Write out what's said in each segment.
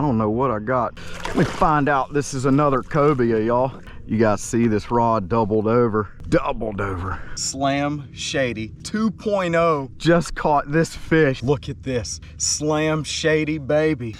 don't know what I got. Let me find out. This is another cobia, y'all. You guys see this rod doubled over. Slam Shady 2.0 just caught this fish. Look at this. Slam Shady, baby.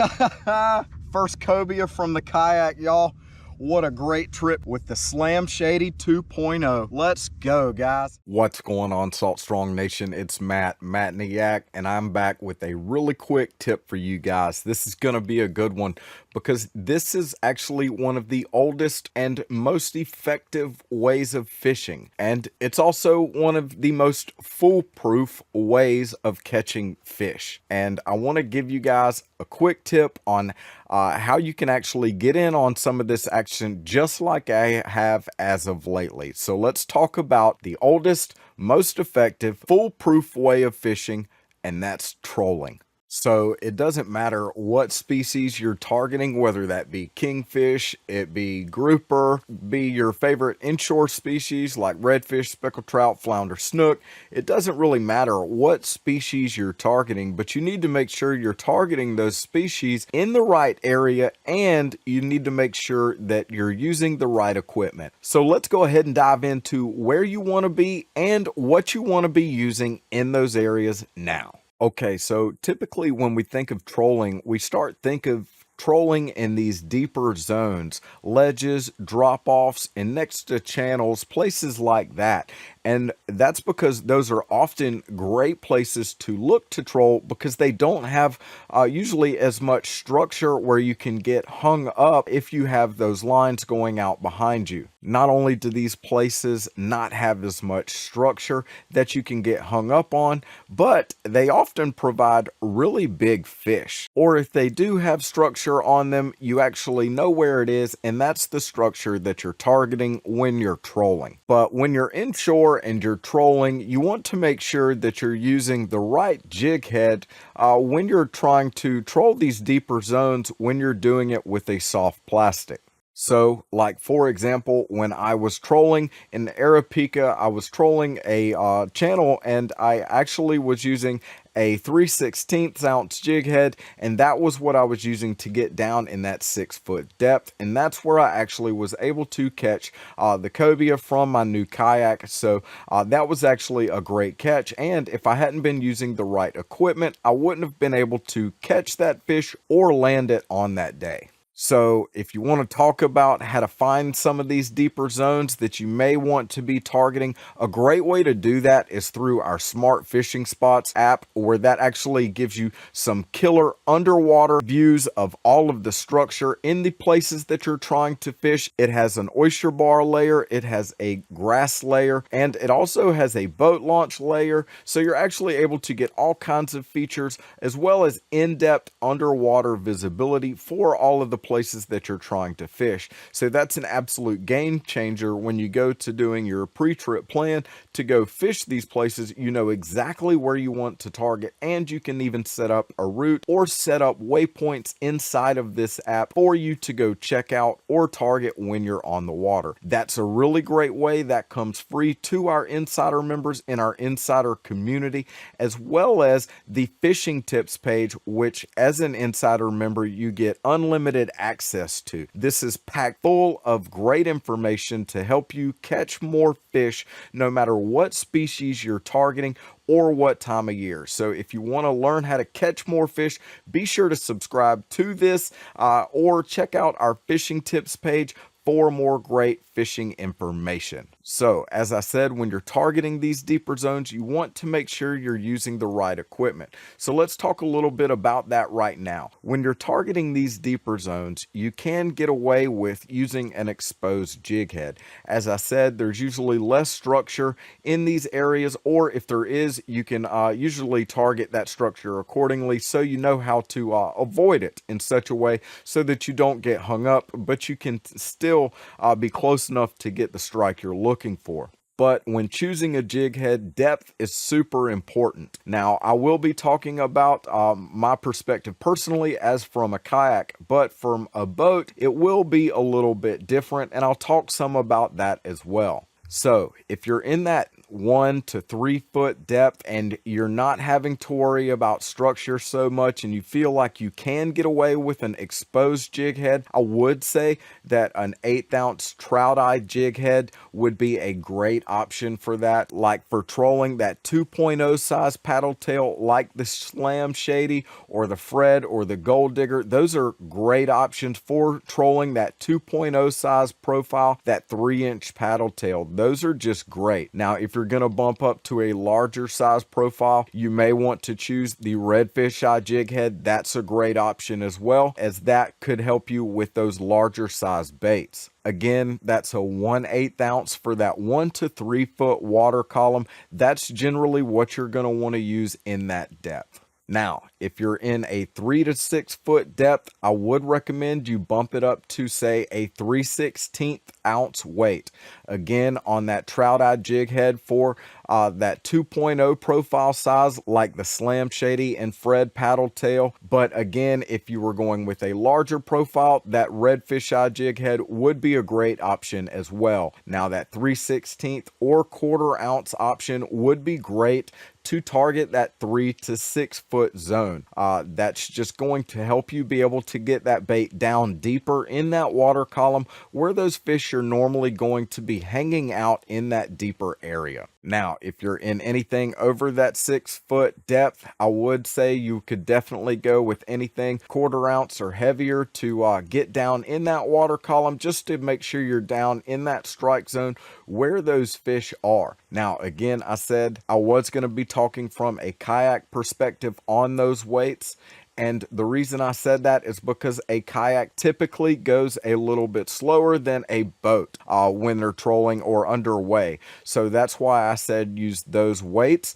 First cobia from the kayak, y'all. What a great trip with the Slam Shady 2.0. Let's go, guys. What's going on, Salt Strong Nation? It's Matt and the Yak, and I'm back with a really quick tip for you guys. This is going to be a good one because this is actually one of the oldest and most effective ways of fishing. And it's also one of the most foolproof ways of catching fish. And I want to give you guys a quick tip on how you can actually get in on some of this action just like I have as of lately. So let's talk about the oldest, most effective, foolproof way of fishing, and that's trolling. So it doesn't matter what species you're targeting, whether that be kingfish, it be grouper, be your favorite inshore species like redfish, speckled trout, flounder, snook. It doesn't really matter what species you're targeting, but you need to make sure you're targeting those species in the right area, and you need to make sure that you're using the right equipment. So let's go ahead and dive into where you want to be and what you want to be using in those areas now. Okay, so typically when we think of trolling, we think of trolling in these deeper zones, ledges, drop-offs, and next to channels, places like that. And that's because those are often great places to look to troll because they don't have usually as much structure where you can get hung up if you have those lines going out behind you. Not only do these places not have as much structure that you can get hung up on, but they often provide really big fish. Or if they do have structure on them, you actually know where it is, and that's the structure that you're targeting when you're trolling. But when you're inshore and you're trolling, you want to make sure that you're using the right jig head when you're trying to troll these deeper zones when you're doing it with a soft plastic. So, like for example, when I was trolling in Arapica, I was trolling a channel, and I actually was using a 3/16 ounce jig head, and that was what I was using to get down in that 6-foot depth, and that's where I actually was able to catch the cobia from my new kayak. So that was actually a great catch, and if I hadn't been using the right equipment, I wouldn't have been able to catch that fish or land it on that day. So if you want to talk about how to find some of these deeper zones that you may want to be targeting, a great way to do that is through our Smart Fishing Spots app, where that actually gives you some killer underwater views of all of the structure in the places that you're trying to fish. It has an oyster bar layer, it has a grass layer, and it also has a boat launch layer. So you're actually able to get all kinds of features as well as in-depth underwater visibility for all of the places that you're trying to fish. So that's an absolute game changer when you go to doing your pre-trip plan to go fish these places. You know exactly where you want to target, and you can even set up a route or set up waypoints inside of this app for you to go check out or target when you're on the water. That's a really great way that comes free to our insider members in our insider community, as well as the fishing tips page, which as an insider member you get unlimited access to. This is packed full of great information to help you catch more fish no matter what species you're targeting or what time of year. So if you want to learn how to catch more fish, be sure to subscribe to this or check out our fishing tips page for more great fishing information. So as I said, when you're targeting these deeper zones, you want to make sure you're using the right equipment. So let's talk a little bit about that right now. When you're targeting these deeper zones, you can get away with using an exposed jig head. As I said, there's usually less structure in these areas, or if there is, you can usually target that structure accordingly so you know how to avoid it in such a way so that you don't get hung up, but you can still be close enough to get the strike you're looking for. But when choosing a jig head, depth is super important. Now, I will be talking about my perspective personally as from a kayak, but from a boat, it will be a little bit different, and I'll talk some about that as well. So if you're in that 1 to 3 foot depth and you're not having to worry about structure so much and you feel like you can get away with an exposed jig head, I would say that an 1/8 ounce trout eye jig head would be a great option for that. Like for trolling that 2.0 size paddle tail like the Slam Shady or the Fred or the Gold Digger, those are great options for trolling that 2.0 size profile, that 3-inch paddle tail. Those are just great. Now, if you're going to bump up to a larger size profile, you may want to choose the redfish eye jig head. That's a great option as well, as that could help you with those larger size baits. Again, that's a 1/8 ounce for that 1 to 3 foot water column. That's generally what you're going to want to use in that depth. Now, if you're in a 3 to 6 foot depth, I would recommend you bump it up to, say, a 3/16 ounce weight. Again, on that trout eye jig head for that 2.0 profile size like the Slam Shady and Fred paddle tail. But again, if you were going with a larger profile, that redfish eye jig head would be a great option as well. Now, that 3/16 or 1/4 ounce option would be great to target that 3 to 6 foot zone. That's just going to help you be able to get that bait down deeper in that water column where those fish are normally going to be hanging out in that deeper area. Now, if you're in anything over that 6 foot depth, I would say you could definitely go with anything 1/4 ounce or heavier to get down in that water column, just to make sure you're down in that strike zone where those fish are. Now, again, I said I was going to be talking from a kayak perspective on those weights. And the reason I said that is because a kayak typically goes a little bit slower than a boat when they're trolling or underway. So that's why I said use those weights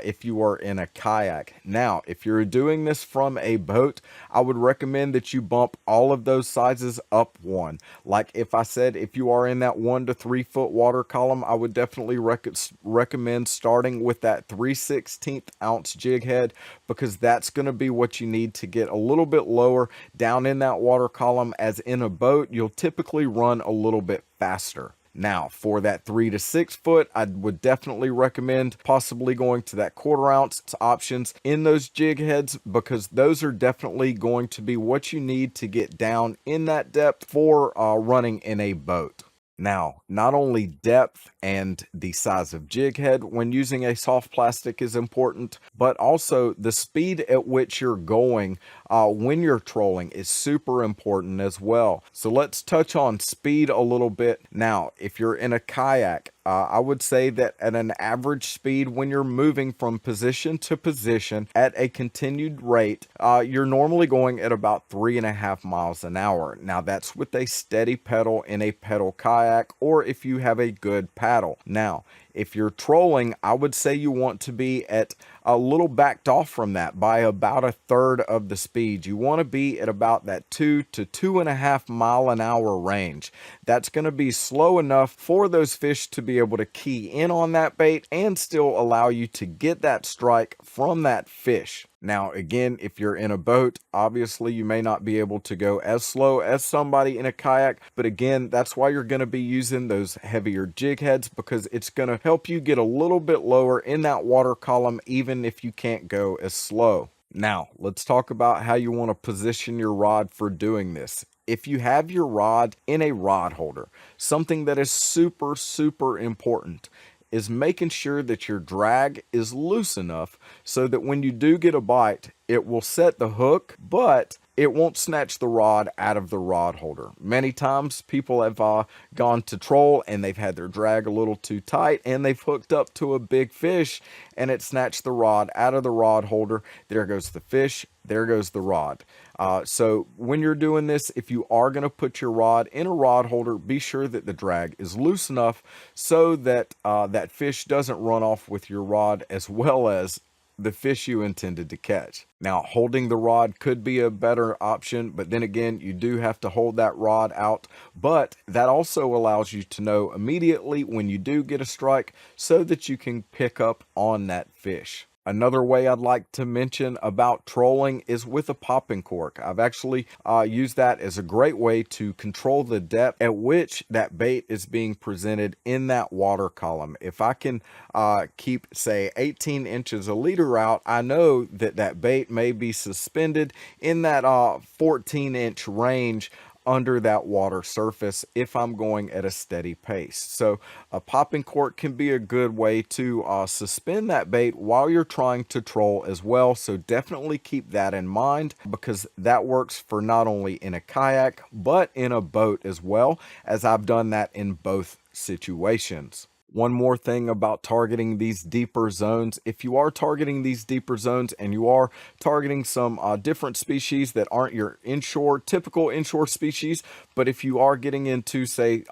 if you are in a kayak. Now, if you're doing this from a boat, I would recommend that you bump all of those sizes up one. Like if I said, if you are in that 1 to 3 foot water column, I would definitely recommend starting with that 3/16 ounce jig head, because that's going to be what you need to get a little bit lower down in that water column, as in a boat you'll typically run a little bit faster. Now, for that 3 to 6 foot, I would definitely recommend possibly going to that 1/4 ounce options in those jig heads, because those are definitely going to be what you need to get down in that depth for running in a boat. Now, not only depth and the size of jig head when using a soft plastic is important, but also the speed at which you're going when you're trolling is super important as well. So let's touch on speed a little bit. Now, if you're in a kayak, I would say that at an average speed, when you're moving from position to position at a continued rate, you're normally going at about 3.5 miles an hour. Now, that's with a steady pedal in a pedal kayak, or if you have a good paddle. Now, if you're trolling, I would say you want to be at a little backed off from that by about 1/3 of the speed. You want to be at about that 2 to 2.5 mile an hour range. That's going to be slow enough for those fish to be able to key in on that bait and still allow you to get that strike from that fish. Now, again, if you're in a boat, obviously you may not be able to go as slow as somebody in a kayak, but again, that's why you're going to be using those heavier jig heads, because it's going to help you get a little bit lower in that water column, even if you can't go as slow. Now, let's talk about how you want to position your rod for doing this. If you have your rod in a rod holder, something that is super, super important is making sure that your drag is loose enough so that when you do get a bite, it will set the hook, but it won't snatch the rod out of the rod holder. Many times people have gone to troll and they've had their drag a little too tight and they've hooked up to a big fish and it snatched the rod out of the rod holder. There goes the fish, there goes the rod. So when you're doing this, if you are going to put your rod in a rod holder, be sure that the drag is loose enough so that that fish doesn't run off with your rod as well as the fish you intended to catch. Now, holding the rod could be a better option, but then again, you do have to hold that rod out, but that also allows you to know immediately when you do get a strike so that you can pick up on that fish. Another way I'd like to mention about trolling is with a popping cork. I've actually used that as a great way to control the depth at which that bait is being presented in that water column. If I can keep, say, 18 inches a leader out, I know that that bait may be suspended in that 14-inch range under that water surface if I'm going at a steady pace. So a popping cork can be a good way to suspend that bait while you're trying to troll as well. So definitely keep that in mind, because that works for not only in a kayak but in a boat as well, as I've done that in both situations. One more thing about targeting these deeper zones. If you are targeting these deeper zones and you are targeting some different species that aren't your typical inshore species, but if you are getting into, say,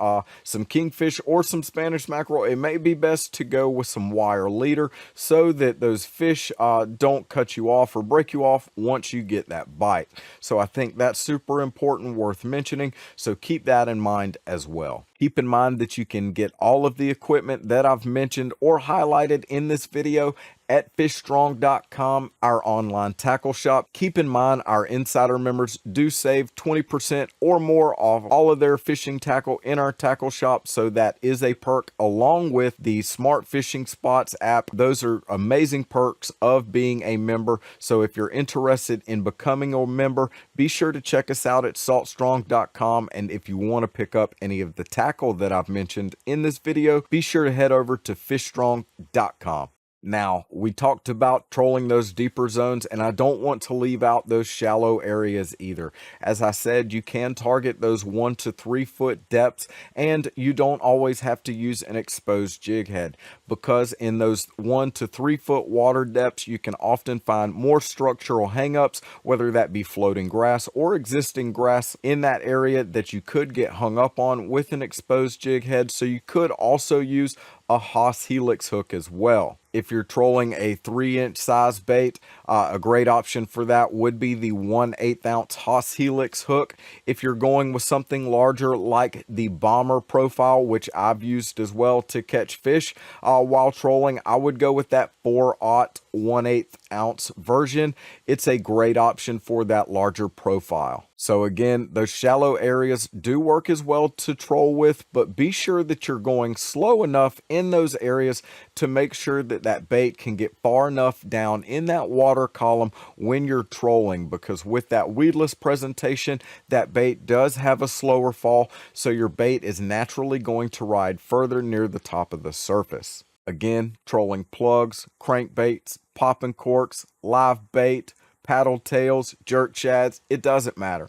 some kingfish or some Spanish mackerel, it may be best to go with some wire leader so that those fish don't cut you off or break you off once you get that bite. So I think that's super important, worth mentioning. So keep that in mind as well. Keep in mind that you can get all of the equipment that I've mentioned or highlighted in this video at fishstrong.com, our online tackle shop. Keep in mind, our insider members do save 20% or more off all of their fishing tackle in our tackle shop. So that is a perk, along with the Smart Fishing Spots app. Those are amazing perks of being a member. So if you're interested in becoming a member, be sure to check us out at saltstrong.com. And if you want to pick up any of the tackle that I've mentioned in this video, be sure to head over to fishstrong.com. Now, we talked about trolling those deeper zones, and I don't want to leave out those shallow areas either. As I said, you can target those 1 to 3 foot depths, and you don't always have to use an exposed jig head, because in those 1 to 3 foot water depths, you can often find more structural hangups, whether that be floating grass or existing grass in that area that you could get hung up on with an exposed jig head. So you could also use a Haas Helix hook as well. If you're trolling a 3-inch size bait, a great option for that would be the 1/8 ounce Haas Helix hook. If you're going with something larger like the Bomber profile, which I've used as well to catch fish while trolling, I would go with that 4/0 1/8 ounce version. It's a great option for that larger profile. So again, those shallow areas do work as well to troll with, but be sure that you're going slow enough in those areas to make sure that that bait can get far enough down in that water column when you're trolling, because with that weedless presentation, that bait does have a slower fall, so your bait is naturally going to ride further near the top of the surface. Again, trolling plugs, crankbaits, popping corks, live bait, paddle tails, jerk shads, it doesn't matter.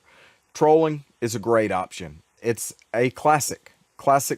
Trolling is a great option. It's a classic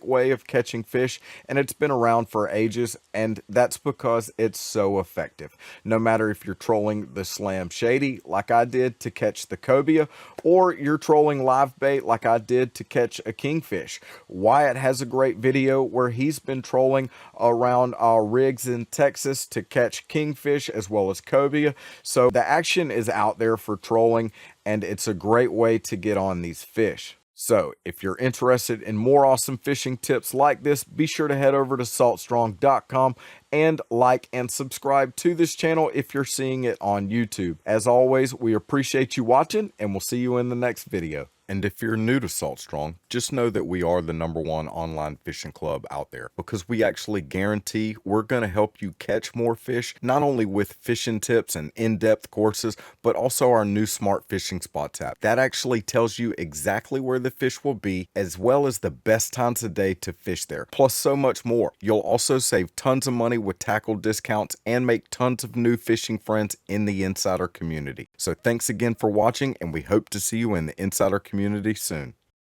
way of catching fish, and it's been around for ages, and that's because it's so effective. No matter if you're trolling the slam shady like I did to catch the cobia, or you're trolling live bait like I did to catch a kingfish. Wyatt has a great video where he's been trolling around rigs in Texas to catch kingfish as well as cobia. So the action is out there for trolling, and it's a great way to get on these fish. So if you're interested in more awesome fishing tips like this, be sure to head over to saltstrong.com and like and subscribe to this channel if you're seeing it on YouTube. As always, we appreciate you watching, and we'll see you in the next video. And if you're new to Salt Strong, just know that we are the #1 online fishing club out there, because we actually guarantee we're going to help you catch more fish, not only with fishing tips and in-depth courses, but also our new Smart Fishing Spots app. That actually tells you exactly where the fish will be, as well as the best times of day to fish there, plus so much more. You'll also save tons of money with tackle discounts and make tons of new fishing friends in the insider community. So thanks again for watching, and we hope to see you in the insider community soon.